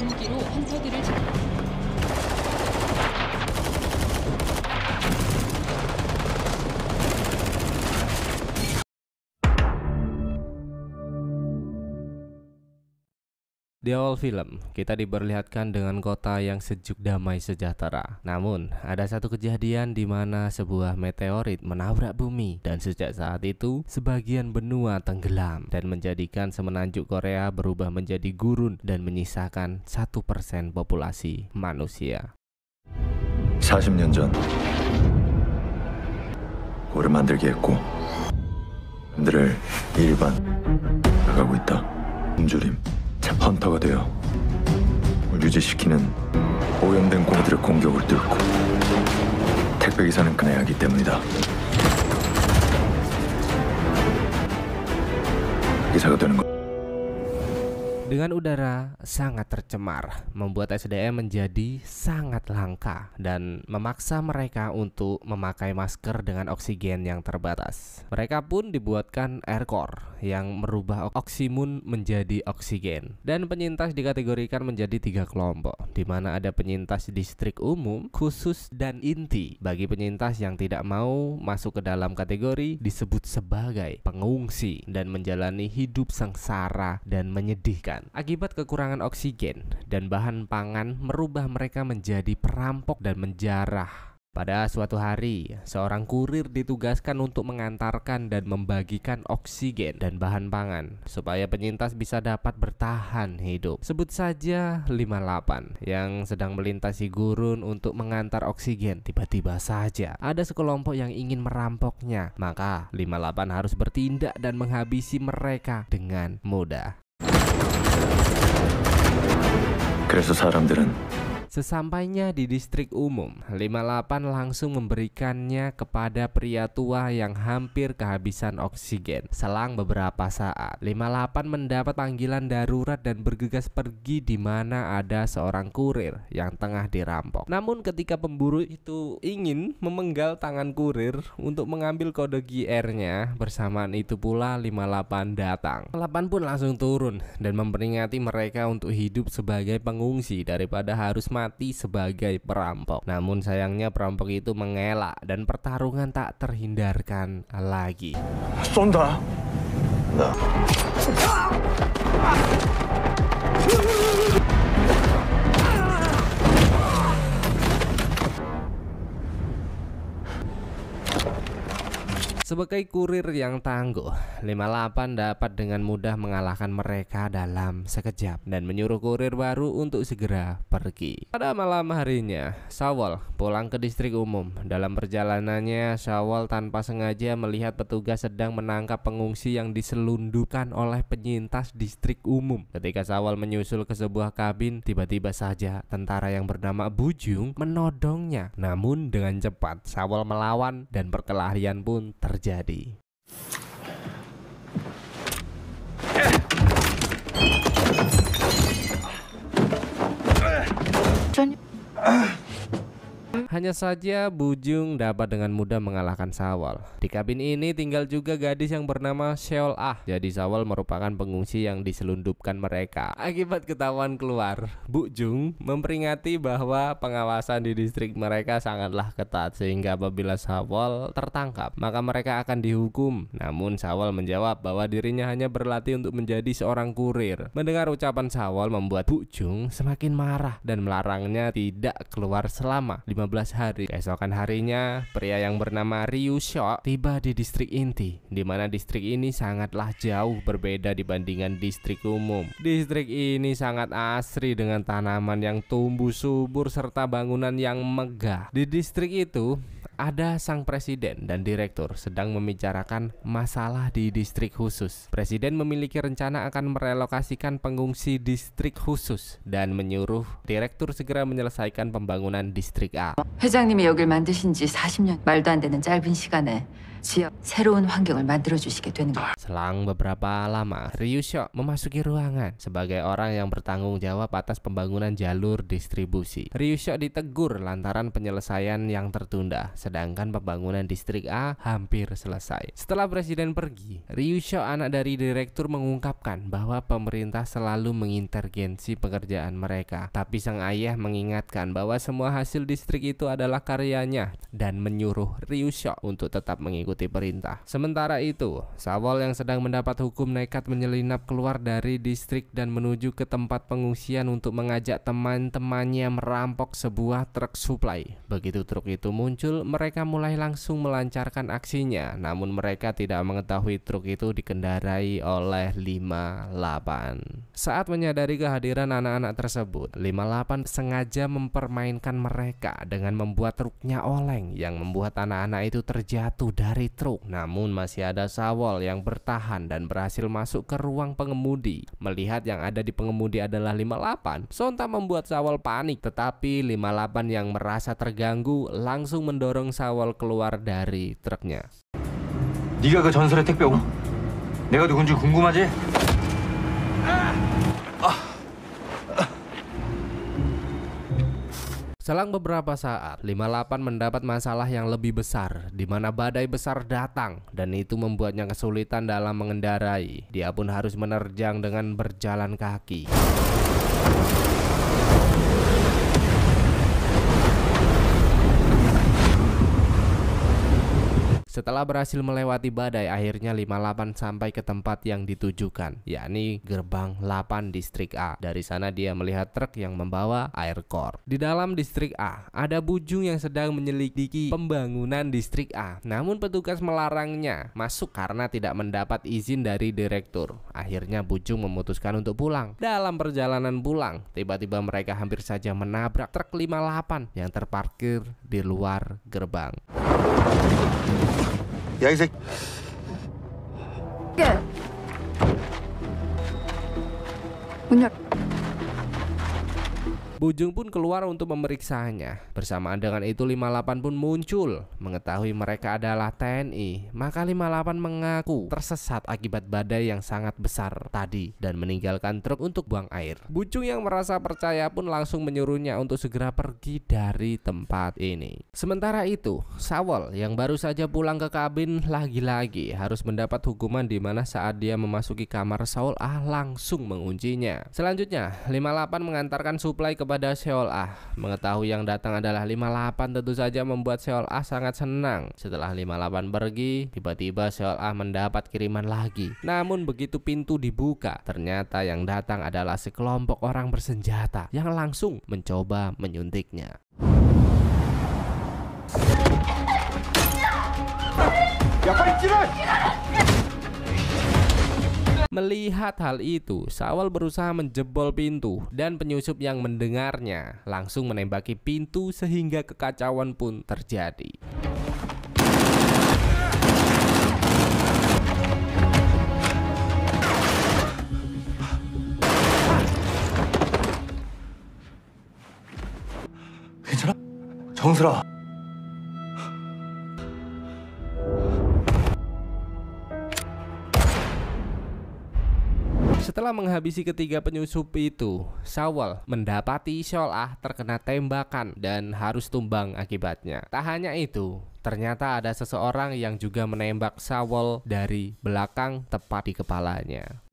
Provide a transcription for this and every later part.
무기로 한서기를 Di awal film, kita diperlihatkan dengan kota yang sejuk, damai, sejahtera. Namun, ada satu kejadian di mana sebuah meteorit menabrak bumi, dan sejak saat itu, sebagian benua tenggelam dan menjadikan semenanjung Korea berubah menjadi gurun dan menyisakan 1% populasi manusia. 40년 전 고를 만들게 했고 놈들을 일반 나가고 있다. 굶주림 헌터가 되어 유지시키는 오염된 공들의 공격을 뚫고 택배기사는 끊어야 하기 때문이다. 기사가 되는 것. Dengan udara sangat tercemar, membuat SDM menjadi sangat langka dan memaksa mereka untuk memakai masker dengan oksigen yang terbatas. Mereka pun dibuatkan air core yang merubah oksimun menjadi oksigen. Dan penyintas dikategorikan menjadi 3 kelompok, di mana ada penyintas distrik umum, khusus, dan inti. Bagi penyintas yang tidak mau masuk ke dalam kategori disebut sebagai pengungsi dan menjalani hidup sengsara dan menyedihkan. Akibat kekurangan oksigen dan bahan pangan merubah mereka menjadi perampok dan menjarah. Pada suatu hari, seorang kurir ditugaskan untuk mengantarkan dan membagikan oksigen dan bahan pangan supaya penyintas bisa dapat bertahan hidup. Sebut saja 58 yang sedang melintasi gurun untuk mengantar oksigen. Tiba-tiba saja ada sekelompok yang ingin merampoknya. Maka 58 harus bertindak dan menghabisi mereka dengan mudah. 그래서 사람들은 Sesampainya di distrik umum, 58 langsung memberikannya kepada pria tua yang hampir kehabisan oksigen. Selang beberapa saat, 58 mendapat panggilan darurat dan bergegas pergi di mana ada seorang kurir yang tengah dirampok. Namun ketika pemburu itu ingin memenggal tangan kurir untuk mengambil kode QR-nya, bersamaan itu pula 58 datang. 58 pun langsung turun dan memperingati mereka untuk hidup sebagai pengungsi daripada harus mati sebagai perampok. Namun sayangnya perampok itu mengelak dan pertarungan tak terhindarkan lagi. 쏜다. 나. Sebagai kurir yang tangguh, 58 dapat dengan mudah mengalahkan mereka dalam sekejap dan menyuruh kurir baru untuk segera pergi. Pada malam harinya, Syawal pulang ke distrik umum. Dalam perjalanannya, Syawal tanpa sengaja melihat petugas sedang menangkap pengungsi yang diselundupkan oleh penyintas distrik umum. Ketika Syawal menyusul ke sebuah kabin, tiba-tiba saja tentara yang bernama Bujung menodongnya. Namun dengan cepat Syawal melawan dan perkelahian pun terjadi. Hanya saja Bujung dapat dengan mudah mengalahkan Syawal. Di kabin ini tinggal juga gadis yang bernama Seol Ah. Jadi Syawal merupakan pengungsi yang diselundupkan mereka. Akibat ketahuan keluar, Bujung memperingati bahwa pengawasan di distrik mereka sangatlah ketat, sehingga apabila Syawal tertangkap maka mereka akan dihukum. Namun Syawal menjawab bahwa dirinya hanya berlatih untuk menjadi seorang kurir. Mendengar ucapan Syawal membuat Bujung semakin marah dan melarangnya tidak keluar selama 15 hari. Keesokan harinya, pria yang bernama Ryu Seok tiba di distrik inti, di mana distrik ini sangatlah jauh berbeda dibandingkan distrik umum. Distrik ini sangat asri dengan tanaman yang tumbuh subur serta bangunan yang megah. Di distrik itu ada sang presiden dan direktur sedang membicarakan masalah di distrik khusus. Presiden memiliki rencana akan merelokasikan pengungsi distrik khusus dan menyuruh direktur segera menyelesaikan pembangunan distrik A. 회장님이 여길 만드신 지 40년, 말도 안 되는 짧은 시간에 지역 새로운 환경을 만들어 주시게 되는 거예요. Selang beberapa lama, Ryusho memasuki ruangan sebagai orang yang bertanggung jawab atas pembangunan jalur distribusi. Ryusho ditegur lantaran penyelesaian yang tertunda, sedangkan pembangunan distrik A hampir selesai. Setelah presiden pergi, Ryusho, anak dari direktur, mengungkapkan bahwa pemerintah selalu mengintervensi pekerjaan mereka. Tapi sang ayah mengingatkan bahwa semua hasil distrik itu adalah karyanya dan menyuruh Ryusho untuk tetap mengikuti perintah. Sementara itu, Sawol yang sedang mendapat hukum nekat menyelinap keluar dari distrik dan menuju ke tempat pengungsian untuk mengajak teman-temannya merampok sebuah truk suplai. Begitu truk itu muncul, mereka mulai langsung melancarkan aksinya. Namun mereka tidak mengetahui truk itu dikendarai oleh 58. Saat menyadari kehadiran anak-anak tersebut, 58 sengaja mempermainkan mereka dengan membuat truknya oleng yang membuat anak-anak itu terjatuh dari truk. Namun masih ada Sawol yang bertahan dan berhasil masuk ke ruang pengemudi. Melihat yang ada di pengemudi adalah 58, sontak membuat Sawol panik. Tetapi 58 yang merasa terganggu langsung mendorong Sawol keluar dari truknya. 네가 그 전설의 택배고? 내가 누군지 궁금하지? Selang beberapa saat, 58 mendapat masalah yang lebih besar, di mana badai besar datang dan itu membuatnya kesulitan dalam mengendarai. Dia pun harus menerjang dengan berjalan kaki. Setelah berhasil melewati badai, akhirnya 58 sampai ke tempat yang ditujukan, yakni gerbang 8 distrik A. Dari sana dia melihat truk yang membawa air core. Di dalam distrik A, ada Bujung yang sedang menyelidiki pembangunan distrik A. Namun petugas melarangnya masuk karena tidak mendapat izin dari direktur. Akhirnya Bujung memutuskan untuk pulang. Dalam perjalanan pulang, tiba-tiba mereka hampir saja menabrak truk 58 yang terparkir di luar gerbang. 야, 이 새끼. 문 열. Bujung pun keluar untuk memeriksanya. Bersamaan dengan itu 58 pun muncul. Mengetahui mereka adalah TNI, maka 58 mengaku tersesat akibat badai yang sangat besar tadi dan meninggalkan truk untuk buang air. Bujung yang merasa percaya pun langsung menyuruhnya untuk segera pergi dari tempat ini. Sementara itu, Sawol yang baru saja pulang ke kabin lagi-lagi harus mendapat hukuman di mana saat dia memasuki kamar Seol Ah langsung menguncinya. Selanjutnya, 58 mengantarkan suplai kepada Seol Ah. Mengetahui yang datang adalah 58 tentu saja membuat Seol Ah sangat senang. Setelah 58 pergi, tiba-tiba Seol Ah mendapat kiriman lagi. Namun begitu pintu dibuka, ternyata yang datang adalah sekelompok orang bersenjata yang langsung mencoba menyuntiknya. Melihat hal itu, Sawol berusaha menjebol pintu dan penyusup yang mendengarnya langsung menembaki pintu sehingga kekacauan pun terjadi. 괜찮아? 정슬아. Setelah menghabisi ketiga penyusup itu, Sawol mendapati Seol Ah terkena tembakan dan harus tumbang akibatnya. Tak hanya itu, ternyata ada seseorang yang juga menembak Sawol dari belakang tepat di kepalanya.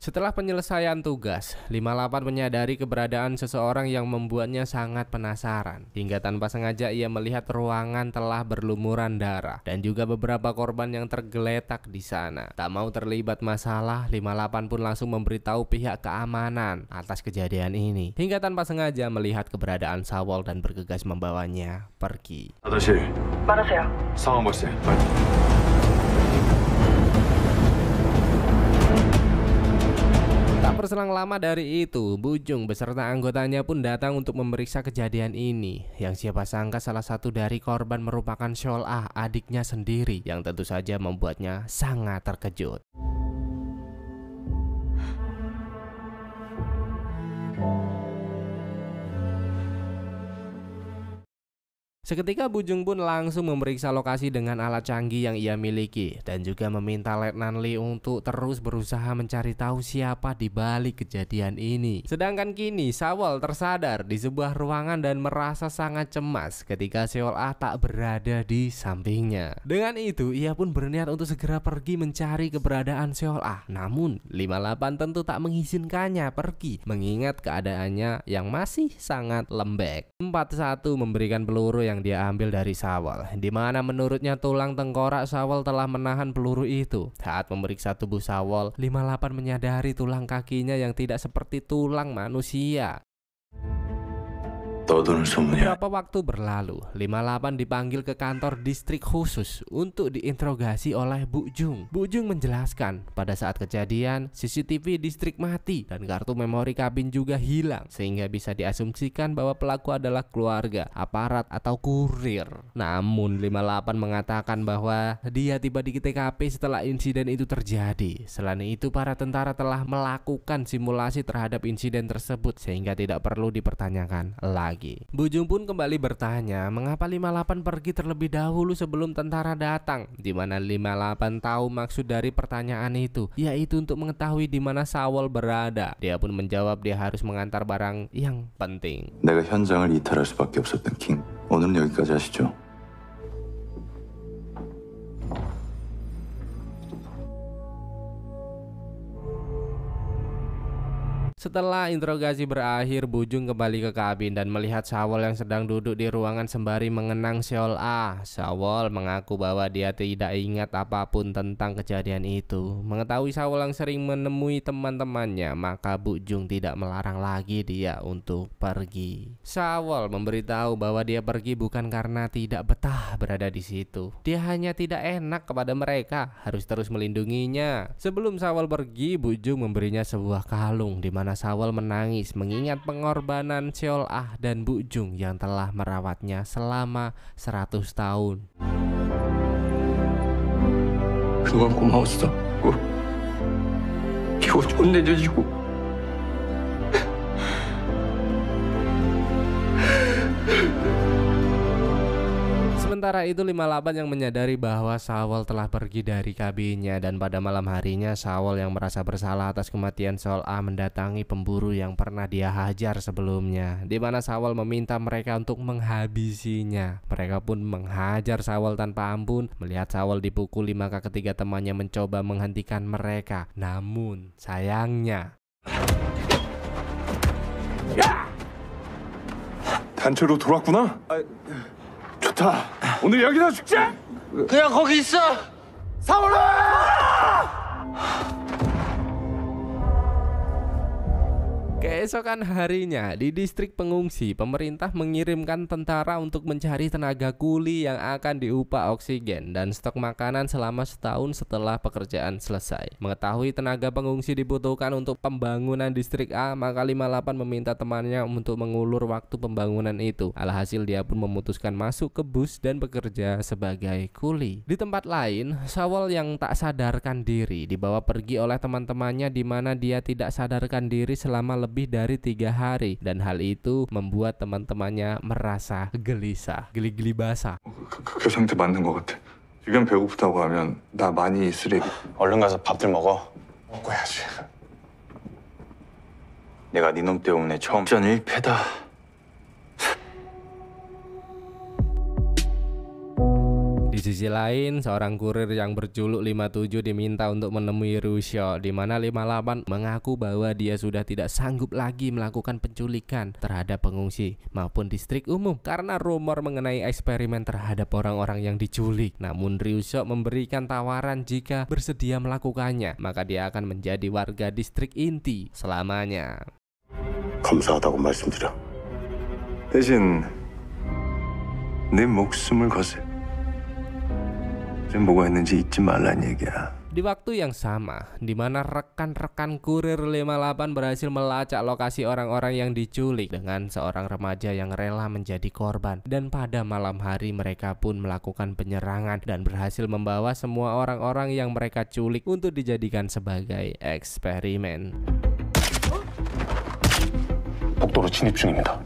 Setelah penyelesaian tugas, 58 menyadari keberadaan seseorang yang membuatnya sangat penasaran. Hingga tanpa sengaja ia melihat ruangan telah berlumuran darah dan juga beberapa korban yang tergeletak di sana. Tak mau terlibat masalah, 58 pun langsung memberitahu pihak keamanan atas kejadian ini. Hingga tanpa sengaja melihat keberadaan Sawol dan bergegas membawanya pergi. 아저씨, 말하세요. 상황 볼세. Tak berselang lama dari itu, Bujung beserta anggotanya pun datang untuk memeriksa kejadian ini. Yang siapa sangka salah satu dari korban merupakan Seol Ah, adiknya sendiri, yang tentu saja membuatnya sangat terkejut. Seketika Bujung pun langsung memeriksa lokasi dengan alat canggih yang ia miliki dan juga meminta Letnan Lee untuk terus berusaha mencari tahu siapa di balik kejadian ini. Sedangkan kini Sawol tersadar di sebuah ruangan dan merasa sangat cemas ketika Seol Ah tak berada di sampingnya. Dengan itu ia pun berniat untuk segera pergi mencari keberadaan Seol Ah. Namun 58 tentu tak mengizinkannya pergi mengingat keadaannya yang masih sangat lembek. 41 memberikan peluru yang dia ambil dari Sawol, di mana menurutnya tulang tengkorak Sawol telah menahan peluru itu. Saat memeriksa tubuh Sawol, 58 menyadari tulang kakinya yang tidak seperti tulang manusia. 떠도는 소문이야. Beberapa waktu berlalu, 58 dipanggil ke kantor distrik khusus untuk diinterogasi oleh Bu Jung. Bu Jung menjelaskan pada saat kejadian CCTV distrik mati dan kartu memori kabin juga hilang, sehingga bisa diasumsikan bahwa pelaku adalah keluarga, aparat atau kurir. Namun 58 mengatakan bahwa dia tiba di TKP setelah insiden itu terjadi. Selain itu para tentara telah melakukan simulasi terhadap insiden tersebut sehingga tidak perlu dipertanyakan lagi. Bu Jung pun kembali bertanya mengapa 58 pergi terlebih dahulu sebelum tentara datang, di mana 58 tahu maksud dari pertanyaan itu, yaitu untuk mengetahui di mana Sawol berada. Dia pun menjawab dia harus mengantar barang yang penting. 내가 현장을 이탈할 수밖에 없었던 킹. 오늘은 여기까지 하시죠. Setelah interogasi berakhir, Bu Jung kembali ke kabin dan melihat Sawol yang sedang duduk di ruangan sembari mengenang Seol Ah. Sawol mengaku bahwa dia tidak ingat apapun tentang kejadian itu. Mengetahui Sawol yang sering menemui teman-temannya, maka Bu Jung tidak melarang lagi dia untuk pergi. Sawol memberitahu bahwa dia pergi bukan karena tidak betah berada di situ. Dia hanya tidak enak kepada mereka, harus terus melindunginya. Sebelum Sawol pergi, Bu Jung memberinya sebuah kalung di mana Sawol menangis mengingat pengorbanan Seol Ah dan Bu Jung yang telah merawatnya selama 100 tahun. 그동안 고마웠어. 이거 혼내줘지고. Sementara itu 58 yang menyadari bahwa Sawol telah pergi dari kabinnya dan pada malam harinya Sawol yang merasa bersalah atas kematian Seol Ah mendatangi pemburu yang pernah dia hajar sebelumnya, di mana Sawol meminta mereka untuk menghabisinya. Mereka pun menghajar Sawol tanpa ampun. Melihat Sawol dipukuli, maka ketiga temannya mencoba menghentikan mereka. Namun sayangnya 단체로 돌았구나? 좋다. 오늘 여기서 죽자. 그냥 거기 있어. Keesokan harinya di distrik pengungsi, pemerintah mengirimkan tentara untuk mencari tenaga kuli yang akan diupah oksigen dan stok makanan selama setahun setelah pekerjaan selesai. Mengetahui tenaga pengungsi dibutuhkan untuk pembangunan distrik A, maka 58 meminta temannya untuk mengulur waktu pembangunan itu. Alhasil dia pun memutuskan masuk ke bus dan bekerja sebagai kuli. Di tempat lain, Sawol yang tak sadarkan diri dibawa pergi oleh teman-temannya, di mana dia tidak sadarkan diri selama lebih dari 3 hari dan hal itu membuat teman-temannya merasa gelisah, geli-geli basah. 그 상태 맞는 것 같아. 지금 배고프다고 하면 나 많이 쓰레기. 얼른 가서 밥들 먹어. 먹고 해야지. 내가 네 놈 때문에 처음 전 1패다. Di sisi lain, seorang kurir yang berjuluk 57 diminta untuk menemui Rusyo, di mana 58 mengaku bahwa dia sudah tidak sanggup lagi melakukan penculikan terhadap pengungsi maupun distrik umum karena rumor mengenai eksperimen terhadap orang-orang yang diculik. Namun Rusyo memberikan tawaran jika bersedia melakukannya, maka dia akan menjadi warga distrik inti selamanya. 감사하다고 말씀드려. 대신 내 목숨을 거세. 뭐가 있는지 잊지 말란 얘기야. Di waktu yang sama, di mana rekan-rekan kurir 58 berhasil melacak lokasi orang-orang yang diculik dengan seorang remaja yang rela menjadi korban, dan pada malam hari mereka pun melakukan penyerangan dan berhasil membawa semua orang-orang yang mereka culik untuk dijadikan sebagai eksperimen. 복도로 진입 중입니다.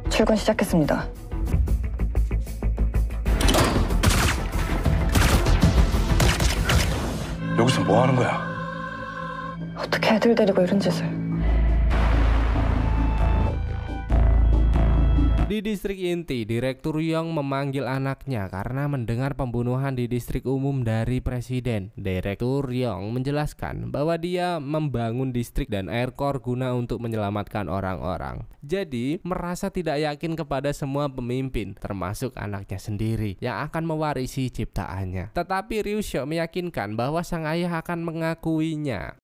출근 시작했습니다. 여기서 뭐 하는 거야? 어떻게 애들 데리고 이런 짓을? Di distrik inti, Direktur Yong memanggil anaknya karena mendengar pembunuhan di distrik umum dari presiden. Direktur Yong menjelaskan bahwa dia membangun distrik dan air core guna untuk menyelamatkan orang-orang. Jadi, merasa tidak yakin kepada semua pemimpin, termasuk anaknya sendiri yang akan mewarisi ciptaannya. Tetapi Ryu Shou meyakinkan bahwa sang ayah akan mengakuinya.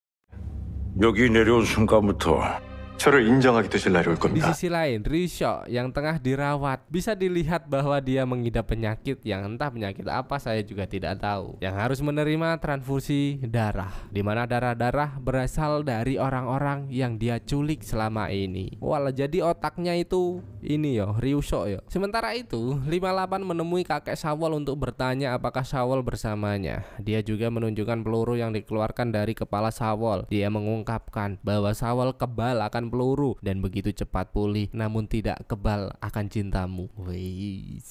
여기 내려온 순간부터 저를 인정하게 되실 날이 올 Di 겁니다. sisi lain, Ryu Shou yang tengah dirawat bisa dilihat bahwa dia mengidap penyakit yang entah penyakit apa saya juga tidak tahu, yang harus menerima transfusi darah, di mana darah-darah berasal dari orang-orang yang dia culik selama ini. Walah, jadi otaknya itu ini yo, Ryu Shou yo. Sementara itu, 58 menemui kakek Sawol untuk bertanya apakah Sawol bersamanya. Dia juga menunjukkan peluru yang dikeluarkan dari kepala Sawol. Dia mengungkapkan bahwa Sawol kebal akan peluru dan begitu cepat pulih, namun tidak kebal akan cintamu. Wih,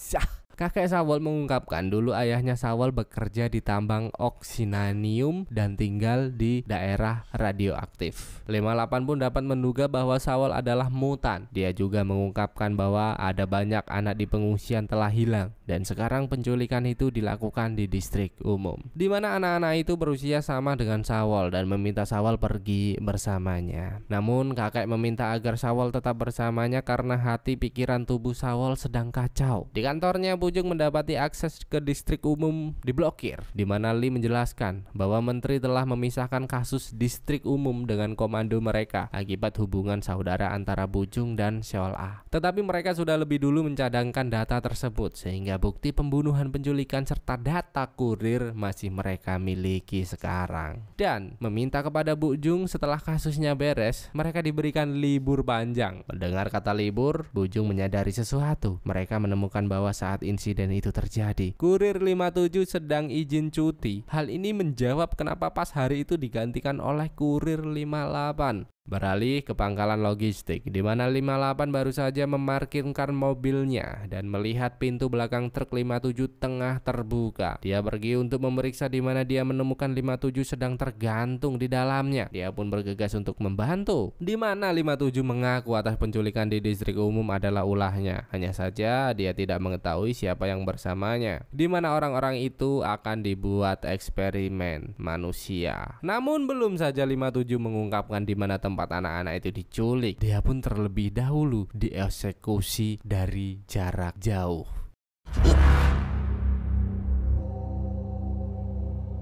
kakek Sawol mengungkapkan dulu ayahnya Sawol bekerja di tambang oksinanium dan tinggal di daerah radioaktif. 58 pun dapat menduga bahwa Sawol adalah mutan. Dia juga mengungkapkan bahwa ada banyak anak di pengungsian telah hilang dan sekarang penculikan itu dilakukan di distrik umum, di mana anak-anak itu berusia sama dengan Sawol dan meminta Sawol pergi bersamanya. Namun kakek meminta agar Sawol tetap bersamanya karena hati, pikiran, tubuh Sawol sedang kacau. Di kantornya, Bujung mendapati akses ke distrik umum diblokir, di mana Lee menjelaskan bahwa menteri telah memisahkan kasus distrik umum dengan komando mereka akibat hubungan saudara antara Bujung dan Seol A. Tetapi mereka sudah lebih dulu mencadangkan data tersebut sehingga bukti pembunuhan, penculikan serta data kurir masih mereka miliki sekarang. Dan meminta kepada Bujung setelah kasusnya beres, mereka diberikan libur panjang. Mendengar kata libur, Bujung menyadari sesuatu. Mereka menemukan bahwa saat insiden itu terjadi, kurir 57 sedang izin cuti. Hal ini menjawab kenapa pas hari itu digantikan oleh kurir 58. Beralih ke pangkalan logistik, di mana 58 baru saja memarkirkan mobilnya dan melihat pintu belakang truk 57 tengah terbuka. Dia pergi untuk memeriksa, di mana dia menemukan 57 sedang tergantung di dalamnya. Dia pun bergegas untuk membantu, di mana 57 mengaku atas penculikan di distrik umum adalah ulahnya. Hanya saja dia tidak mengetahui siapa yang bersamanya, di mana orang-orang itu akan dibuat eksperimen manusia. Namun belum saja 57 mengungkapkan di mana tempat anak-anak itu diculik, dia pun terlebih dahulu dieksekusi dari jarak jauh.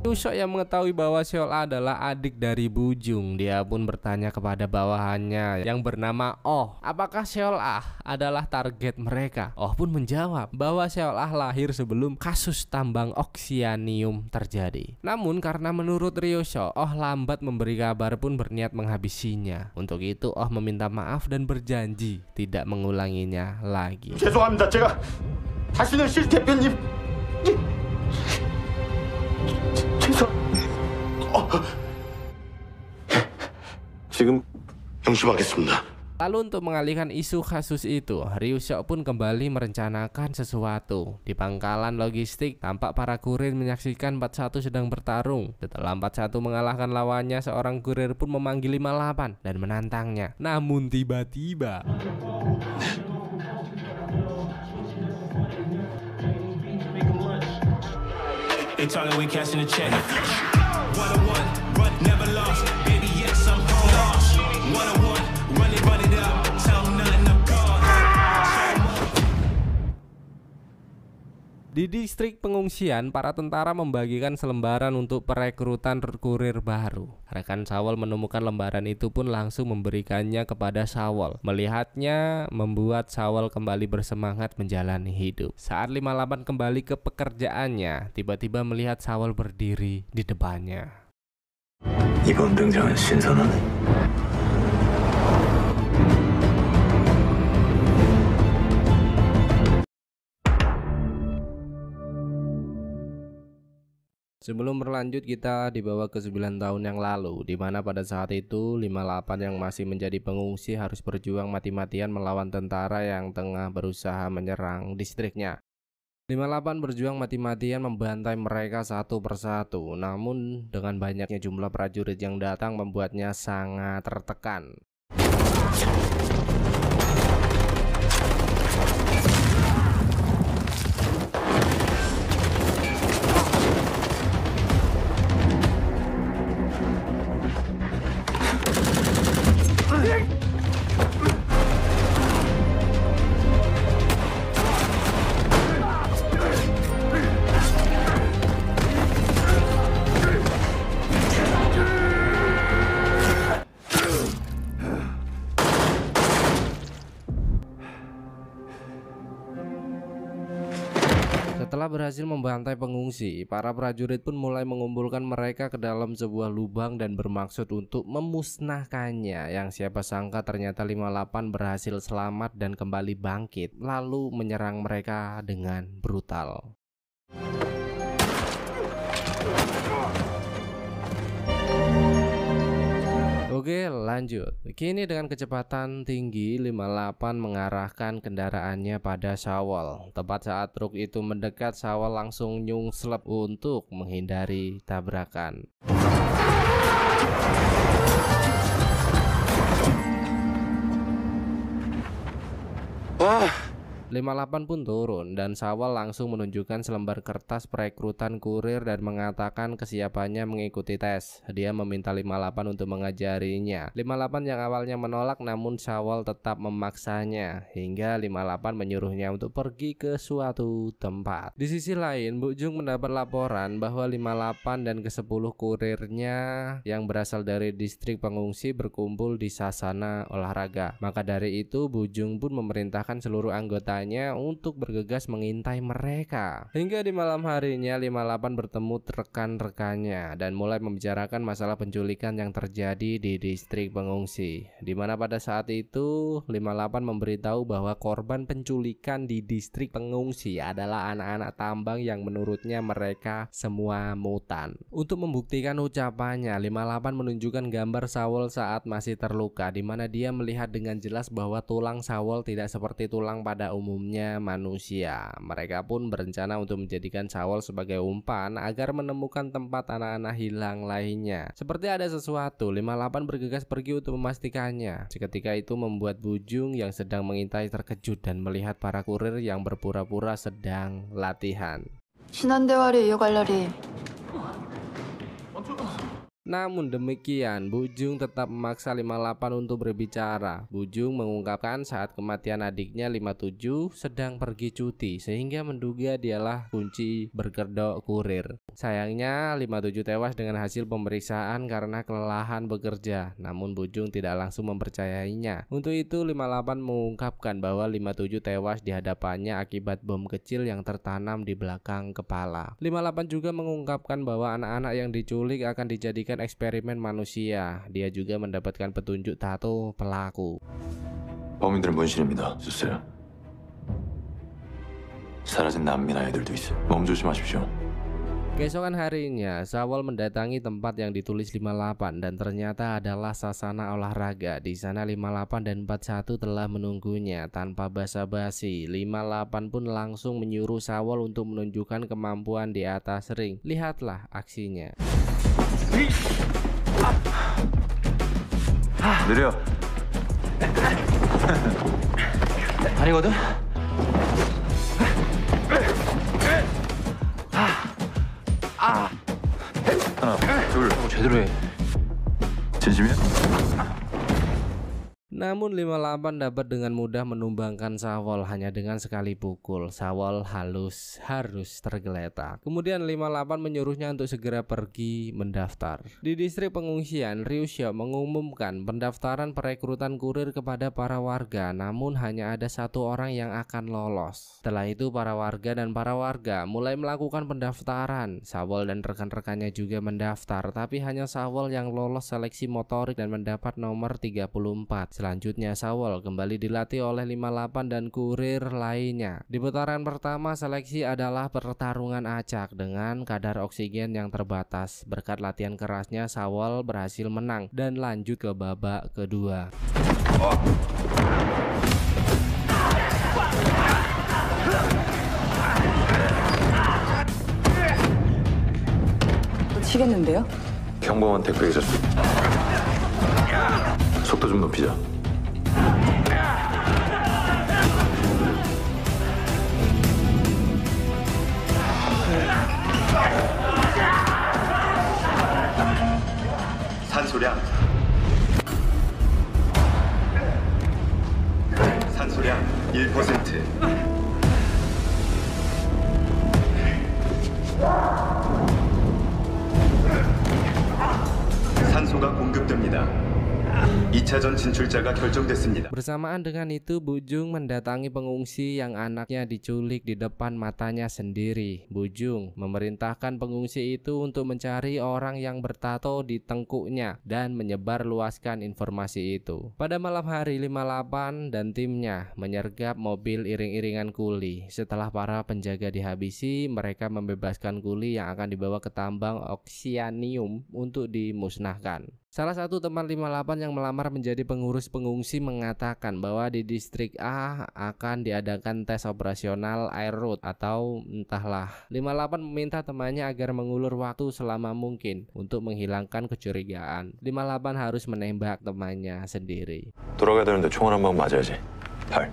Ryu Shou yang mengetahui bahwa Seol A adalah adik dari Bujung, dia pun bertanya kepada bawahannya yang bernama Oh, apakah Seol A adalah target mereka? Oh pun menjawab bahwa Seol A lahir sebelum kasus tambang oksianium terjadi. Namun karena menurut Ryu Shou, Oh lambat memberi kabar pun berniat menghabisinya. Untuk itu Oh meminta maaf dan berjanji tidak mengulanginya lagi. 죄송합니다. 제가 다시는 실 대표님 지금 명심하겠습니다. Lalu untuk mengalihkan isu kasus itu, Ryu Shou pun kembali merencanakan sesuatu. Di pangkalan logistik, tampak para kurir menyaksikan 41 sedang bertarung. Setelah 41 mengalahkan lawannya, seorang kurir pun memanggil 58 dan menantangnya. Namun tiba-tiba They talking, we cashing the check. 101, run, never lost. Baby, yes, I'm home. Lost. 101, run it up. Tell them nothing, I'm gone. di distrik pengungsian, para tentara membagikan selembaran untuk perekrutan kurir baru. Rekan Sawol menemukan lembaran itu pun langsung memberikannya kepada Sawol. Melihatnya membuat Sawol kembali bersemangat menjalani hidup. Saat 58 kembali ke pekerjaannya, tiba-tiba melihat Sawol berdiri di depannya. 이번 등장은 신선하네. Sebelum berlanjut, kita dibawa ke 9 tahun yang lalu, di mana pada saat itu 58 yang masih menjadi pengungsi harus berjuang mati-matian melawan tentara yang tengah berusaha menyerang distriknya. 58 berjuang mati-matian membantai mereka satu persatu. Namun dengan banyaknya jumlah prajurit yang datang membuatnya sangat tertekan. Setelah berhasil membantai pengungsi, para prajurit pun mulai mengumpulkan mereka ke dalam sebuah lubang dan bermaksud untuk memusnahkannya. Yang siapa sangka ternyata 58 berhasil selamat dan kembali bangkit, lalu menyerang mereka dengan brutal. Oke, lanjut. Kini dengan kecepatan tinggi 58 mengarahkan kendaraannya pada Syawal. Tepat saat truk itu mendekat, Syawal langsung nyungslep untuk menghindari tabrakan. 58 pun turun dan Syawal langsung menunjukkan selembar kertas perekrutan kurir dan mengatakan kesiapannya mengikuti tes. Dia meminta 58 untuk mengajarinya. 58 yang awalnya menolak, namun Syawal tetap memaksanya hingga 58 menyuruhnya untuk pergi ke suatu tempat. Di sisi lain, Bu Jung mendapat laporan bahwa 58 dan ke-10 kurirnya yang berasal dari distrik pengungsi berkumpul di sasana olahraga. Maka dari itu Bu Jung pun memerintahkan seluruh anggota untuk bergegas mengintai mereka. Hingga di malam harinya 58 bertemu rekan-rekannya dan mulai membicarakan masalah penculikan yang terjadi di distrik pengungsi, di mana pada saat itu 58 memberitahu bahwa korban penculikan di distrik pengungsi adalah anak-anak tambang yang menurutnya mereka semua mutan. Untuk membuktikan ucapannya, 58 menunjukkan gambar Syawal saat masih terluka, di mana dia melihat dengan jelas bahwa tulang Syawal tidak seperti tulang pada umumnya manusia. Mereka pun berencana untuk menjadikan Syawal sebagai umpan agar menemukan tempat anak-anak hilang lainnya. Seperti ada sesuatu, 58 bergegas pergi untuk memastikannya. Seketika itu membuat Bu Jung yang sedang mengintai terkejut dan melihat para kurir yang berpura-pura sedang latihan. 지난 대화를 이어갈라리. Namun demikian, Bu Jung tetap memaksa 58 untuk berbicara. Bu Jung mengungkapkan saat kematian adiknya 57 sedang pergi cuti, sehingga menduga dialah kunci berkedok kurir. Sayangnya 57 tewas dengan hasil pemeriksaan karena kelelahan bekerja. Namun Bu Jung tidak langsung mempercayainya. Untuk itu 58 mengungkapkan bahwa 57 tewas di hadapannya akibat bom kecil yang tertanam di belakang kepala. 58 juga mengungkapkan bahwa anak-anak yang diculik akan dijadikan eksperimen manusia. Dia juga mendapatkan petunjuk tato pelaku. 범인들은 문신입니다. 주세요. 사라진 난민 아이들도 있어. 몸 조심하십시오. Keesokan harinya, Syawal mendatangi tempat yang ditulis 58 dan ternyata adalah sasana olahraga. Di sana 58 dan 41 telah menunggunya. Tanpa basa-basi, 58 pun langsung menyuruh Syawal untuk menunjukkan kemampuan di atas ring. Lihatlah aksinya. 느려. 아니거든? 하나, 둘, 제대로 해. 진심이야? Namun 58 dapat dengan mudah menumbangkan Syawal hanya dengan sekali pukul. Syawal harus tergeletak. Kemudian 58 menyuruhnya untuk segera pergi mendaftar. Di distrik pengungsian, Ryu Xiao mengumumkan pendaftaran perekrutan kurir kepada para warga, namun hanya ada satu orang yang akan lolos. Setelah itu para warga mulai melakukan pendaftaran. Syawal dan rekan-rekannya juga mendaftar, tapi hanya Syawal yang lolos seleksi motorik dan mendapat nomor 34. Selanjutnya Syawal kembali dilatih oleh 58 dan kurir lainnya. Di putaran pertama seleksi adalah pertarungan acak dengan kadar oksigen yang terbatas. Berkat latihan kerasnya Syawal berhasil menang dan lanjut ke babak kedua. 튀겠는데요? 평범한 택배기사. 속도 좀 높이자. 산소량 1%. 산소가 공급됩니다. 2차전 진출자가 결정됐습니다. Bersamaan dengan itu, Bujung mendatangi pengungsi yang anaknya diculik di depan matanya sendiri. Bujung memerintahkan pengungsi itu untuk mencari orang yang bertato di tengkuknya dan menyebarluaskan informasi itu. Pada malam hari, 58 dan timnya menyergap mobil iring-iringan kuli. Setelah para penjaga dihabisi, mereka membebaskan kuli yang akan dibawa ke tambang oksianium untuk dimusnahkan. Salah satu teman 58 yang melamar menjadi pengurus pengungsi mengatakan bahwa di distrik A akan diadakan tes operasional air road atau entahlah. 58 meminta temannya agar mengulur waktu selama mungkin untuk menghilangkan kecurigaan. 58 harus menembak temannya sendiri. 돌아가야 되는데 총알 한 방 맞아야지. 8.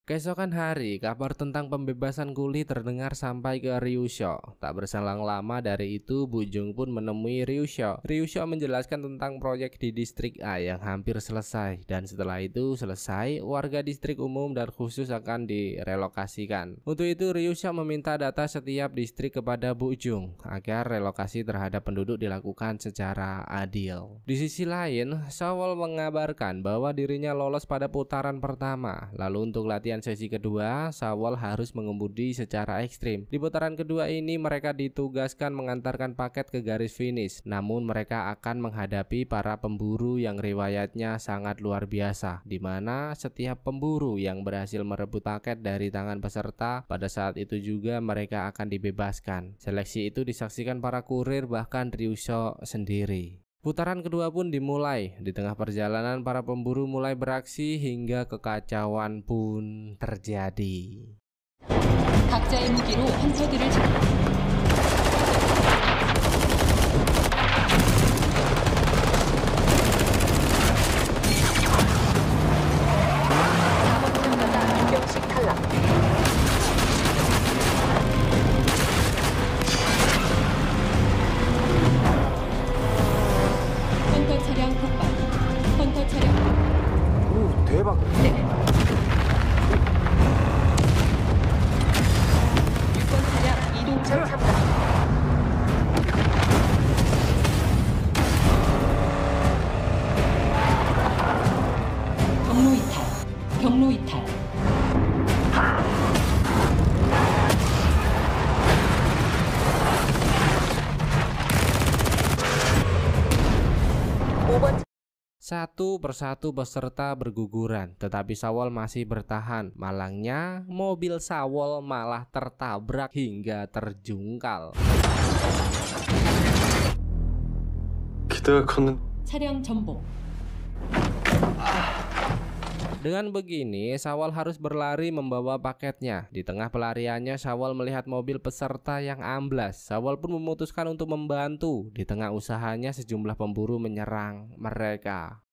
Keesokan hari, kabar tentang pembebasan kuli terdengar sampai ke Ryusho. Tak berselang lama dari itu, Bujung pun menemui Ryusho. Ryusho menjelaskan tentang proyek di distrik A yang hampir selesai. Dan setelah itu selesai, warga distrik umum dan khusus akan direlokasikan. Untuk itu, Ryusho meminta data setiap distrik kepada Bujung agar relokasi terhadap penduduk dilakukan secara adil. Di sisi lain, Sawol mengabarkan bahwa dirinya lolos pada putaran pertama. Lalu untuk latihan sesi kedua, Sawol harus mengemudi secara ekstrim. Di putaran kedua ini mereka ditugaskan mengantarkan paket ke garis finish. Namun mereka akan menghadapi para pemburu yang riwayatnya sangat luar biasa, di mana setiap pemburu yang berhasil merebut paket dari tangan peserta, pada saat itu juga mereka akan dibebaskan. Seleksi itu disaksikan para kurir, bahkan Ryusho sendiri. Putaran kedua pun dimulai. Di tengah perjalanan para pemburu mulai beraksi hingga kekacauan pun terjadi. 각자의 무기로 헌터들을 경로 이탈. Satu persatu peserta berguguran, tetapi Sawol masih bertahan. Malangnya, mobil Sawol malah tertabrak hingga terjungkal. 기대가 컸는. 차량 전복. Dengan begini, Sawol harus berlari membawa paketnya. Di tengah pelariannya, Sawol melihat mobil peserta yang amblas. Sawol pun memutuskan untuk membantu. Di tengah usahanya, sejumlah pemburu menyerang mereka.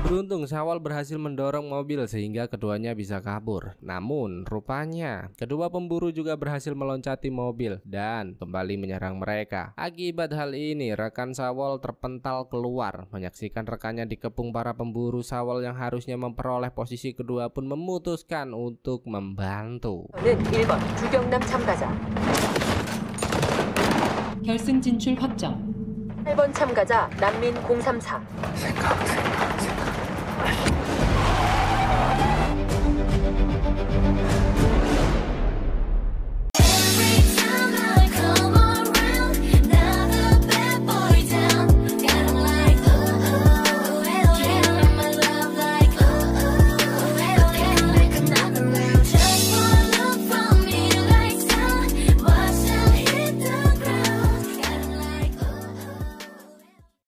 Beruntung Sawol berhasil mendorong mobil sehingga keduanya bisa kabur. Namun rupanya kedua pemburu juga berhasil meloncati mobil dan kembali menyerang mereka. Akibat hal ini rekan Sawol terpental keluar. Menyaksikan rekannya dikepung para pemburu, Sawol yang harusnya memperoleh posisi kedua pun memutuskan untuk membantu. 1번 주경남 참가자. 결승 진출 확정. 8번 참가자 남민 034. 생각.